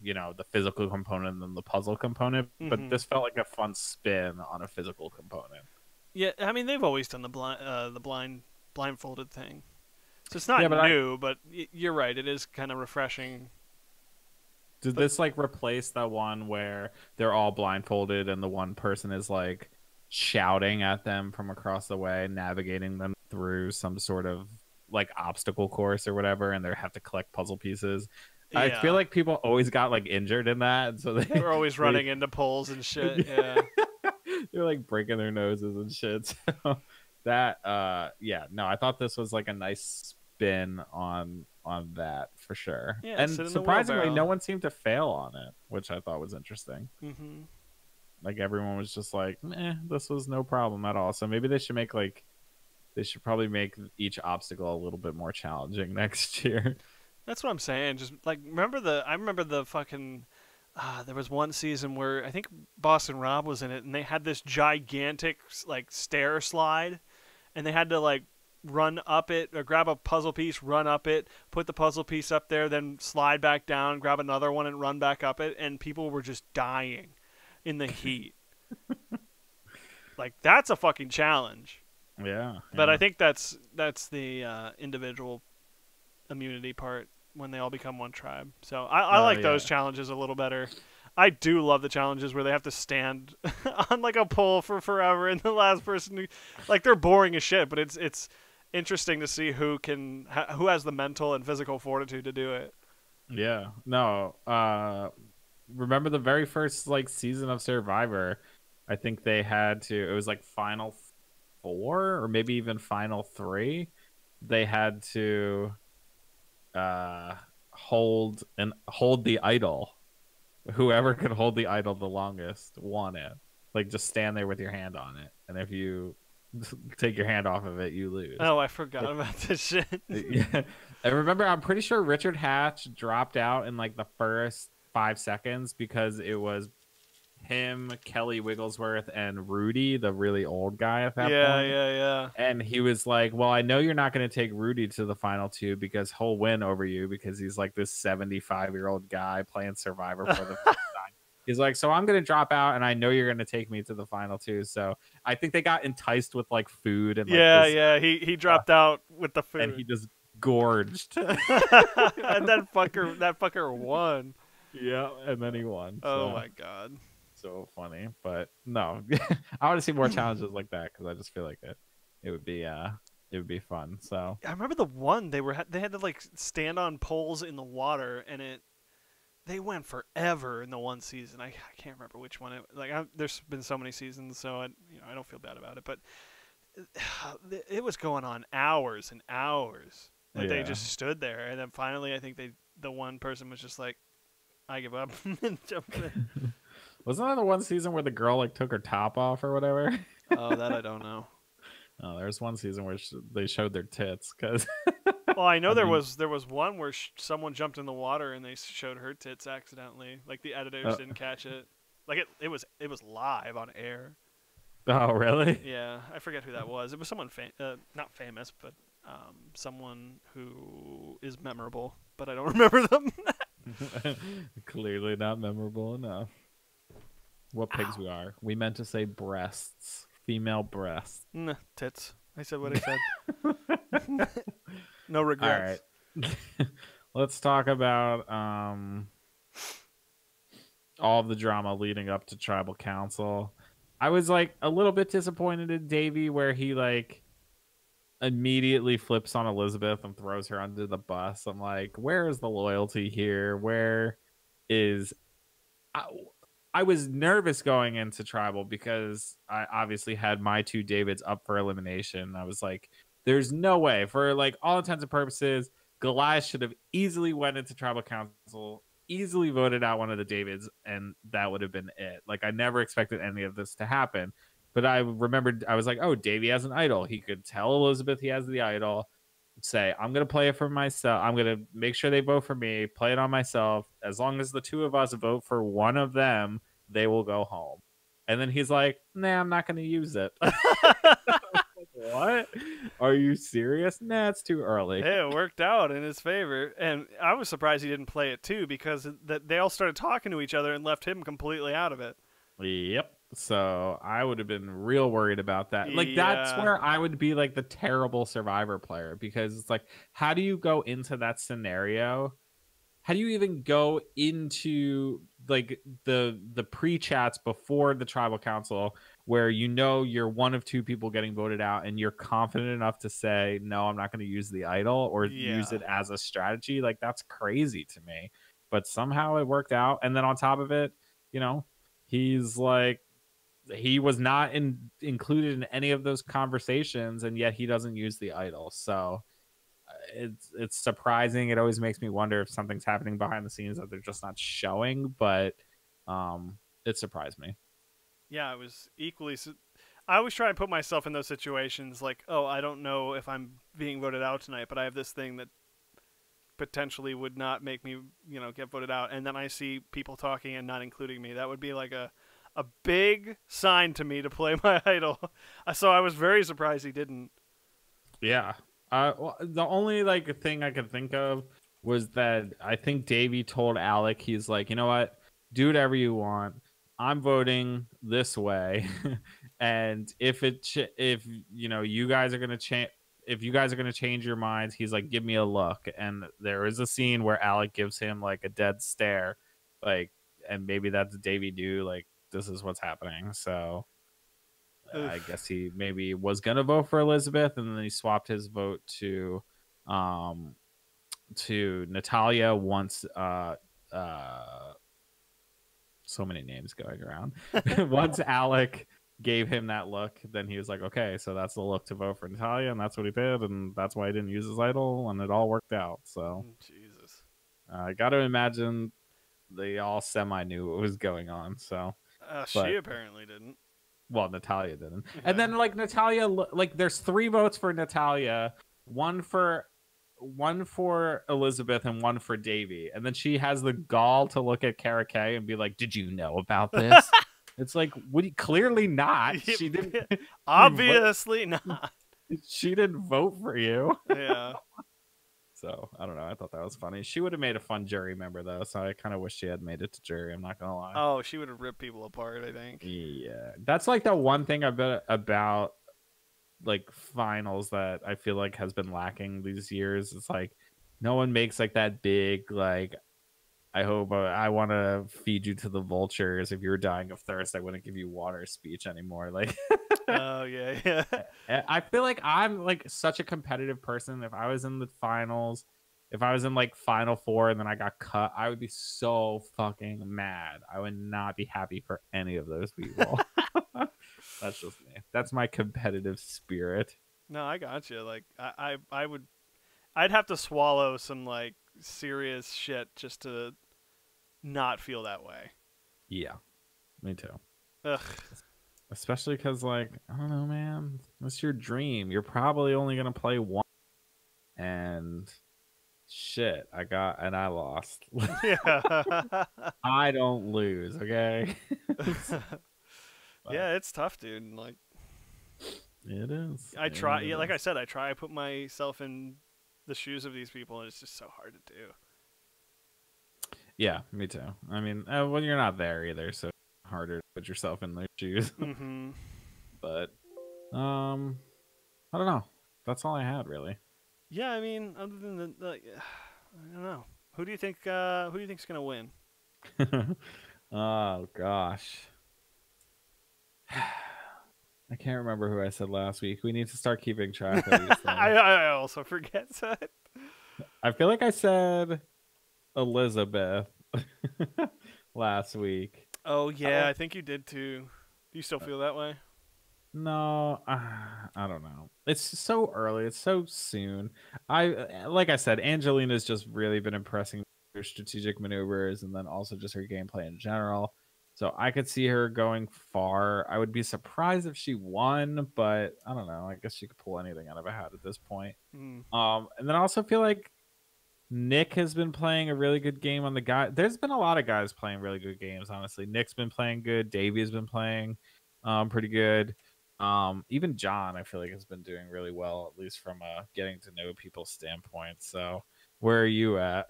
the physical component and the puzzle component, but this felt like a fun spin on a physical component. Yeah, I mean they've always done the blindfolded thing, so it's not new. But you're right; it is kind of refreshing. Did this like replace the one where they're all blindfolded and the one person is like shouting at them from across the way, navigating them through some sort of like obstacle course or whatever, and they have to collect puzzle pieces? Yeah. I feel like people always got like injured in that, and so they were always running into poles and shit. Yeah. They're like breaking their noses and shit. So that I thought this was like a nice spin on that for sure. Yeah, and surprisingly no one seemed to fail on it, which I thought was interesting. Like everyone was just like, this was no problem at all. So maybe they should probably make each obstacle a little bit more challenging next year. That's what I'm saying. Just like I remember the fucking there was one season where I think Boston Rob was in it, and they had this gigantic like stair slide, and they had to like run up it or grab a puzzle piece, run up it, put the puzzle piece up there, then slide back down, grab another one and run back up it, and people were just dying in the heat. Like that's a fucking challenge. Yeah. But I think that's the individual immunity part when they all become one tribe. So I like those challenges a little better. I do love the challenges where they have to stand on like a pole for forever, and the last person like they're boring as shit, but it's interesting to see who has the mental and physical fortitude to do it. Yeah. No. Remember the very first like season of Survivor? I think they had to. It was like Final 4 or maybe even Final 3. They had to hold the idol. Whoever could hold the idol the longest won it. Like just stand there with your hand on it, and if you take your hand off of it, you lose. Oh, I forgot about this shit. Yeah. I remember, I'm pretty sure Richard Hatch dropped out in like the first 5 seconds because it was him, Kelly Wigglesworth, and Rudy, the really old guy at that point. Yeah. And he was like, well, I know you're not going to take Rudy to the final 2 because he'll win over you because he's like this 75-year-old guy playing Survivor for the first time. He's like, so I'm going to drop out, and I know you're going to take me to the final 2. So I think they got enticed with like food and like he dropped out with the food, and he just gorged. And that fucker won. Yeah, and then he won. Oh So my god. so funny. But no, I want to see more challenges like that because I just feel like it would be fun. So I remember the one they had to like stand on poles in the water, and they went forever in the one season. I can't remember which one. There's been so many seasons, so I don't feel bad about it. But it was going on hours and hours that they yeah. just stood there, and then finally, I think the one person was just like, "I give up," and jumped in. Wasn't that the one season where the girl like took her top off or whatever? Oh, that I don't know. Oh, there's one season where they showed their tits because Well, I know I mean, there was one where someone jumped in the water and they showed her tits accidentally. Like the editors uh, didn't catch it. Like it was live on air. oh really? Yeah, I forget who that was. It was someone not famous, but someone who is memorable, but I don't remember them. Clearly not memorable enough. What pigs Ow. we are. We meant to say breasts, female breasts. Nah, tits. I said what I said. No All right. regrets. Let's talk about all of the drama leading up to tribal council. I was like a little bit disappointed in Davey where he like immediately flips on Elizabeth and throws her under the bus. I'm like, where is the loyalty here? Where is I, I was nervous going into tribal because I obviously had my two Davids up for elimination. I was like, there's no way for like all intents and purposes, Goliath should have easily went into tribal council, easily voted out one of the Davids, and that would have been it. Like I never expected any of this to happen. But I remembered I was like, oh, Davey has an idol. He could tell Elizabeth he has the idol, say, I'm going to play it for myself. I'm going to make sure they vote for me, play it on myself. As long as the two of us vote for one of them, they will go home. And then he's like, nah, I'm not going to use it. What? Are you serious? Nah, it's too early. Hey, it worked out in his favor, and I was surprised he didn't play it too because they all started talking to each other and left him completely out of it. Yep. So I would have been real worried about that. Like that's Yeah, where I would be like the terrible survivor player because it's like, how do you go into that scenario? How do you even go into like the pre-chats before the tribal council where you know you're one of two people getting voted out and you're confident enough to say no, I'm not going to use the idol or use yeah. it as a strategy? Like that's crazy to me, but somehow it worked out. And then on top of it, you know, he's like he was not included in any of those conversations and yet he doesn't use the idol. So it's surprising. It always makes me wonder if something's happening behind the scenes that they're just not showing, but it surprised me. Yeah, I was equally. I always try and put myself in those situations like, oh, I don't know if I'm being voted out tonight, but I have this thing that potentially would not make me, get voted out. And then I see people talking and not including me. That would be like a big sign to me to play my idol. So I was very surprised he didn't. Yeah. Well, the only like thing I could think of was that I think Davey told Alec, he's like, you know what, do whatever you want. I'm voting this way, and if you guys are gonna change. If you guys are gonna change your minds, he's like, "Give me a look." And there is a scene where Alec gives him like a dead stare, like, and maybe that's Davey do like this is what's happening. So I Oof. guess he maybe was gonna vote for Elizabeth, and then he swapped his vote um, to Natalia once. So many names going around. Once Alec gave him that look, then he was like, okay, so that's the look to vote for Natalia, and that's what he did, and that's why he didn't use his idol, and it all worked out. So Jesus. I got to imagine they all semi knew what was going on. So, She but apparently didn't. well, Natalia didn't. And Yeah. then like Natalia, like there's 3 votes for Natalia, one for Elizabeth and one for Davy. And then she has the gall to look at Kara Kay and be like, "Did you know about this?" It's like, would you clearly not? She didn't. Obviously not. She didn't vote for you. Yeah. So I don't know. I thought that was funny. She would have made a fun jury member though, so I kind of wish she had made it to jury. I'm not gonna lie. Oh, she would have ripped people apart, I think. Yeah, that's like the one thing about like finals that I feel like has been lacking these years. It's like no one makes like that big like I hope I want to feed you to the vultures. If you were dying of thirst, I wouldn't give you water speech anymore. Like, Oh yeah, yeah. I feel like I'm like such a competitive person. If I was in the finals, if I was in like final four and then I got cut, I would be so fucking mad. I would not be happy for any of those people. That's just me. That's my competitive spirit. No, I got you. Like I would, I'd have to swallow some like serious shit just to not feel that way. Yeah, me too. Ugh. Especially because, like, I don't know, man. It's your dream. You're probably only gonna play one, and shit, I lost. Yeah. I don't lose, okay? But Yeah, it's tough, dude. Like it is. I try. It Yeah, like I is. said, I try. I put myself in the shoes of these people, and it's just so hard to do. Yeah, me too. I mean, well, you're not there either, so it's harder to put yourself in their shoes. Mm-hmm. But I don't know. That's all I had, really. Yeah, I mean, other than I don't know. Who do you think? Who do you think's gonna win? Oh gosh. I can't remember who I said last week. We need to start keeping track of these things. I also forget that. I feel like I said Elizabeth last week. Oh I yeah, don't I think you did too. Do you still feel that way? know. I don't know. It's so early. It's so soon. Like I said, Angelina's just really been impressing her strategic maneuvers and then also just her gameplay in general. So I could see her going far. I would be surprised if she won, but I don't know. I guess she could pull anything out of a hat at this point. Mm. And then I also feel like Nick has been playing a really good game on the guy. There's been a lot of guys playing really good games, honestly. Nick's been playing good. Davey has been playing pretty good. Even John, I feel like, has been doing really well, at least from getting to know people's standpoint. So, where are you at?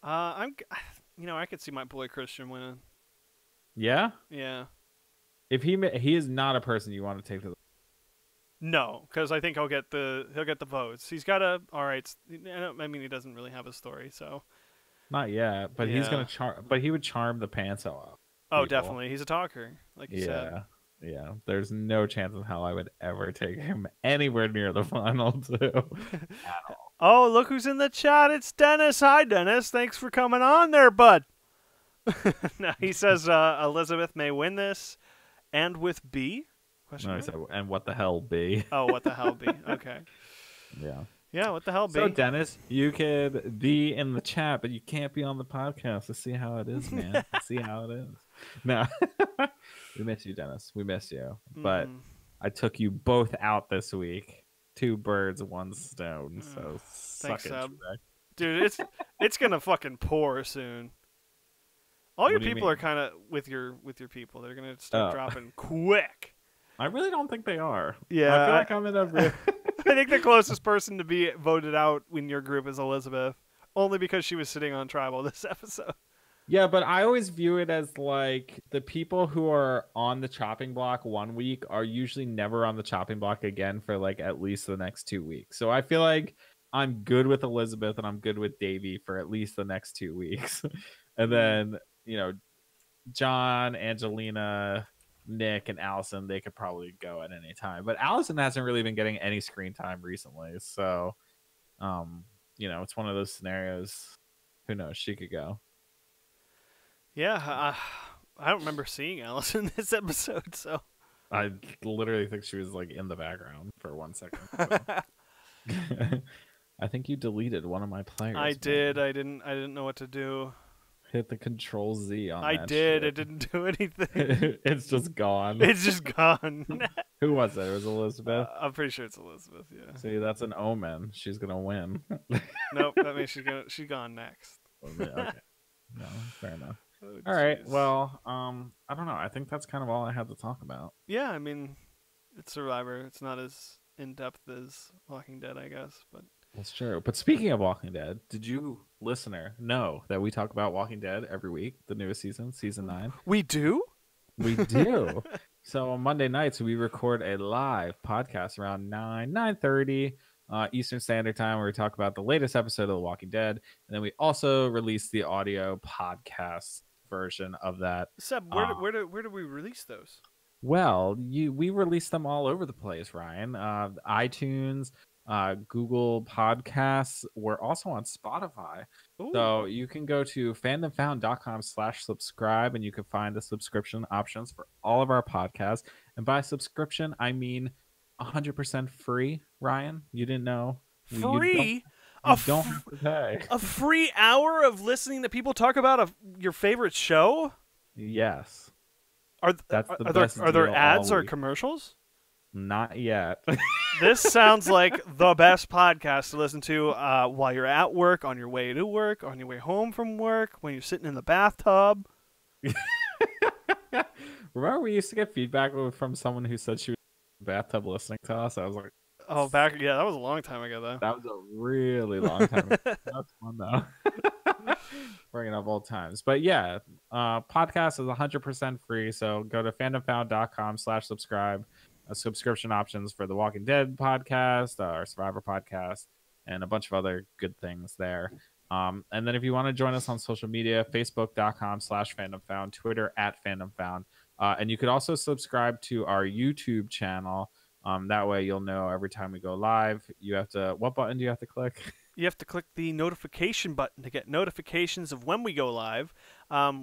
I could see my boy Christian winning. Yeah, Yeah. if he is not a person you want to take to the. No, because I think he'll get the votes. He's got a all right. I mean, he doesn't really have a story, so Not yet, but he's gonna yeah. charm. But he would charm the pants off Oh, people. definitely, he's a talker, like you said. Yeah. Yeah. There's no chance in hell I would ever take him anywhere near the final two at all. Oh, look who's in the chat! It's Dennis. Hi, Dennis. Thanks for coming on there, bud. No, he says Elizabeth may win this, and with B? Question No, he mark? said, and what the hell, B? Oh, what the hell, B? Okay. Yeah. Yeah, what the hell, So, B? Dennis, you could be in the chat, but you can't be on the podcast to see how it is, man. See how it is. No. We miss you, Dennis. We miss you. But Mm-hmm. I took you both out this week. Two birds, one stone. So, suck Thanks, it, Seb. Trebek. Dude, it's gonna fucking pour soon. All your What do you people are mean? kind of with your people. They're gonna start Oh. dropping quick. I really don't think they are. Yeah, I feel like I'm in a I think the closest person to be voted out in your group is Elizabeth, only because she was sitting on tribal this episode. Yeah, but I always view it as like the people who are on the chopping block one week are usually never on the chopping block again for like at least the next 2 weeks. So I feel like I'm good with Elizabeth and I'm good with Davey for at least the next 2 weeks. And then, John, Angelina, Nick, and Allison, they could probably go at any time. But Allison hasn't really been getting any screen time recently. So, it's one of those scenarios. Who knows? She could go. Yeah, I don't remember seeing Alice in this episode, so I literally think she was like in the background for 1 second. So. I think you deleted one of my players. I man. did. I didn't know what to do. Hit the Control Z on I that. did. Shit. It didn't do anything. It's just gone. It's just gone. Who was it? It was Elizabeth. I'm pretty sure it's Elizabeth. Yeah. See, that's an omen. She's gonna win. Nope. That means she's gone next. Okay. No, fair enough. Oh, All right. jeez. Well, I don't know. I think that's kind of all I had to talk about. Yeah, I mean, it's Survivor. It's not as in depth as Walking Dead, I guess, but That's true. But speaking of Walking Dead, did you, listener, know that we talk about Walking Dead every week, the newest season, season 9? we do. We do. So on Monday nights, we record a live podcast around 9:30. Eastern Standard Time, where we talk about the latest episode of The Walking Dead. And then we also release the audio podcast version of that. Seb, Uh, where do we release those? well, we release them all over the place, Ryan. iTunes, Google Podcasts. We're also on Spotify. Ooh, So you can go to fandomfound.com/subscribe and you can find the subscription options for all of our podcasts. And by subscription, I mean 100% free, Ryan. You didn't know. free? You don't have to pay. A free hour of listening to people talk about your favorite show? Yes. Are That's the are best there deal ads all or week. commercials? Not yet. This sounds like the best podcast to listen to while you're at work, on your way to work, on your way home from work, when you're sitting in the bathtub. Remember we used to get feedback from someone who said she was in the bathtub listening to us? I was like, Oh, that was a long time ago, though. that was a really long time ago. That's fun, though. Bringing up old times. But yeah, podcast is 100% free. So go to fandomfound.com/subscribe. Subscription options for the Walking Dead podcast, our Survivor podcast, and a bunch of other good things there. And then if you want to join us on social media, facebook.com/fandomfound, Twitter @fandomfound. And you could also subscribe to our YouTube channel. That way you'll know every time we go live. What button do you have to click? You have to click the notification button to get notifications of when we go live.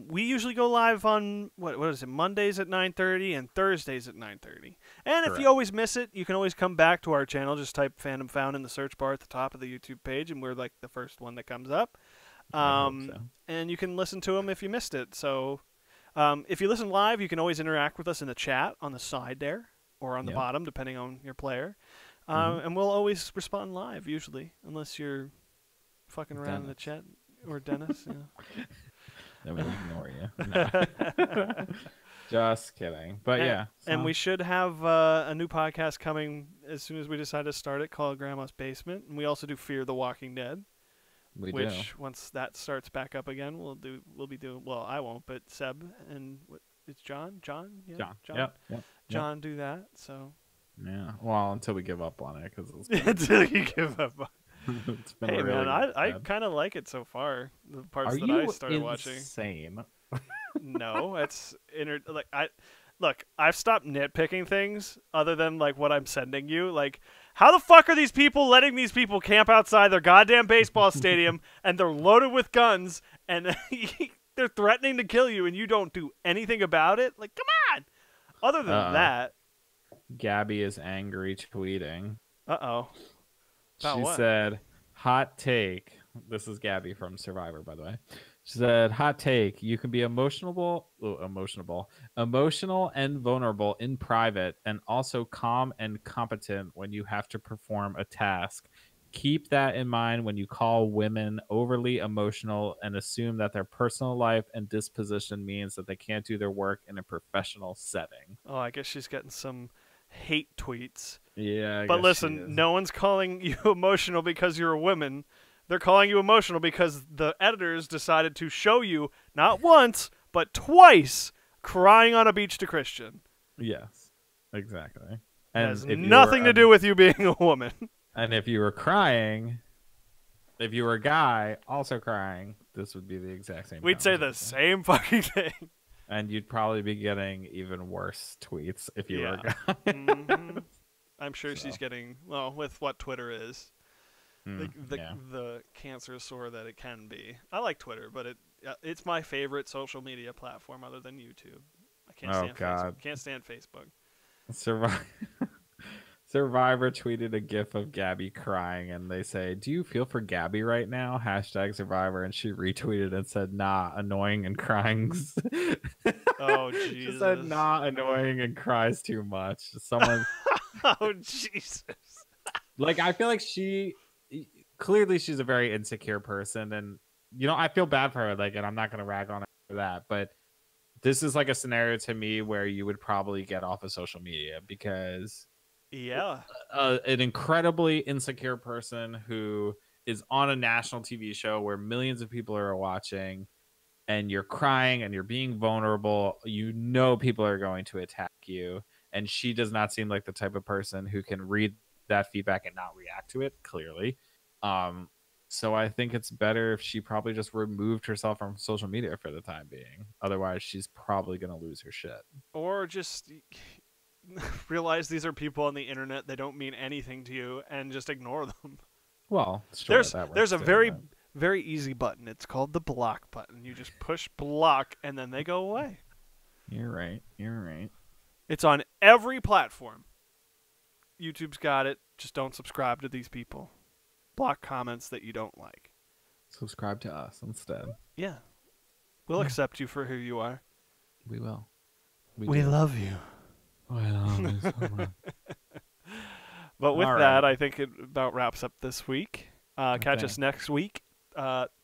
We usually go live on what is it? Mondays at 9:30 and Thursdays at 9:30. And if you always miss it, you can always come back to our channel. Just type Fandom Found in the search bar at the top of the YouTube page, and we're like the first one that comes up. I hope so. And you can listen to them if you missed it. So if you listen live, you can always interact with us in the chat on the side there or on the bottom, depending on your player. And we'll always respond live, usually, unless you're fucking around in the chat or Dennis. Then we'll ignore you. No. Just kidding. But yeah. And we should have a new podcast coming as soon as we decide to start it, called Grandma's Basement. And we also do Fear the Walking Dead. Which once that starts back up again, we'll be doing. Well, I won't, but Seb and it's John. Yeah, John. John do that. So. Yeah. Well, until we give up on it, because until you give up. It's been hey really man, I kind of like it so far. The parts that I started watching. Insane. No, it's Look, I've stopped nitpicking things other than like what I'm sending you. Like, how the fuck are these people letting these people camp outside their goddamn baseball stadium and they're loaded with guns and they're threatening to kill you and you don't do anything about it? Like, come on. Other than that, Gabby is angry tweeting. Uh-oh. She said, hot take. This is Gabby from Survivor, by the way. She said, hot take. You can be emotional and vulnerable in private, and also calm and competent when you have to perform a task. Keep that in mind when you call women overly emotional and assume that their personal life and disposition means that they can't do their work in a professional setting. Oh, I guess she's getting some hate tweets. Yeah, but listen, no one's calling you emotional because you're a woman. They're calling you emotional because the editors decided to show you not once but twice crying on a beach to Christian. Yes, exactly. And it has nothing to do with you being a woman. And if you were crying, if you were a guy also crying, this would be the exact same. We'd say the same fucking thing. And you'd probably be getting even worse tweets if you were a guy. I'm sure she's getting, well, with what Twitter is, the cancer sore that it can be. I like Twitter, but it's my favorite social media platform other than YouTube. I can't stand Facebook. Can't stand Facebook. Survivor tweeted a gif of Gabby crying, and they say, "Do you feel for Gabby right now?" #Survivor, and she retweeted and said, "Nah, annoying and crying." Oh Jesus! She said, "Nah, annoying and cries too much." Someone. Oh Jesus! Like, I feel like clearly she's a very insecure person, and I feel bad for her. Like, and I'm not gonna rag on her for that, but this is like a scenario to me where you would probably get off of social media because. Yeah. An incredibly insecure person who is on a national TV show where millions of people are watching, and you're crying and you're being vulnerable. People are going to attack you. And she does not seem like the type of person who can read that feedback and not react to it, clearly. So I think it's better if she probably just removed herself from social media for the time being. Otherwise, she's probably going to lose her shit. Or just realize these are people on the internet. They don't mean anything to you, and just ignore them. Well, sure, that works There's a too, very but- very easy button. It's called the block button. You just push block, and then they go away. You're right. You're right. It's on every platform. YouTube's got it. Just don't subscribe to these people. Block comments that you don't like. Subscribe to us instead. Yeah. We'll accept you for who you are. We will. We do. love you. I love you so much. But with All that, right. I think it about wraps up this week. Catch us next week,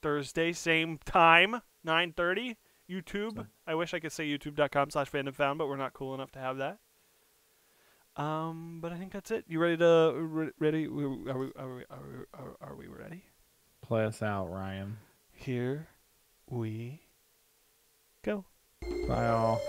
Thursday, same time, 9:30. YouTube. I wish I could say youtube.com/fandomfound, but we're not cool enough to have that. But I think that's it. You ready to ready? Are we ready? Play us out, Ryan. Here we go. Bye, all.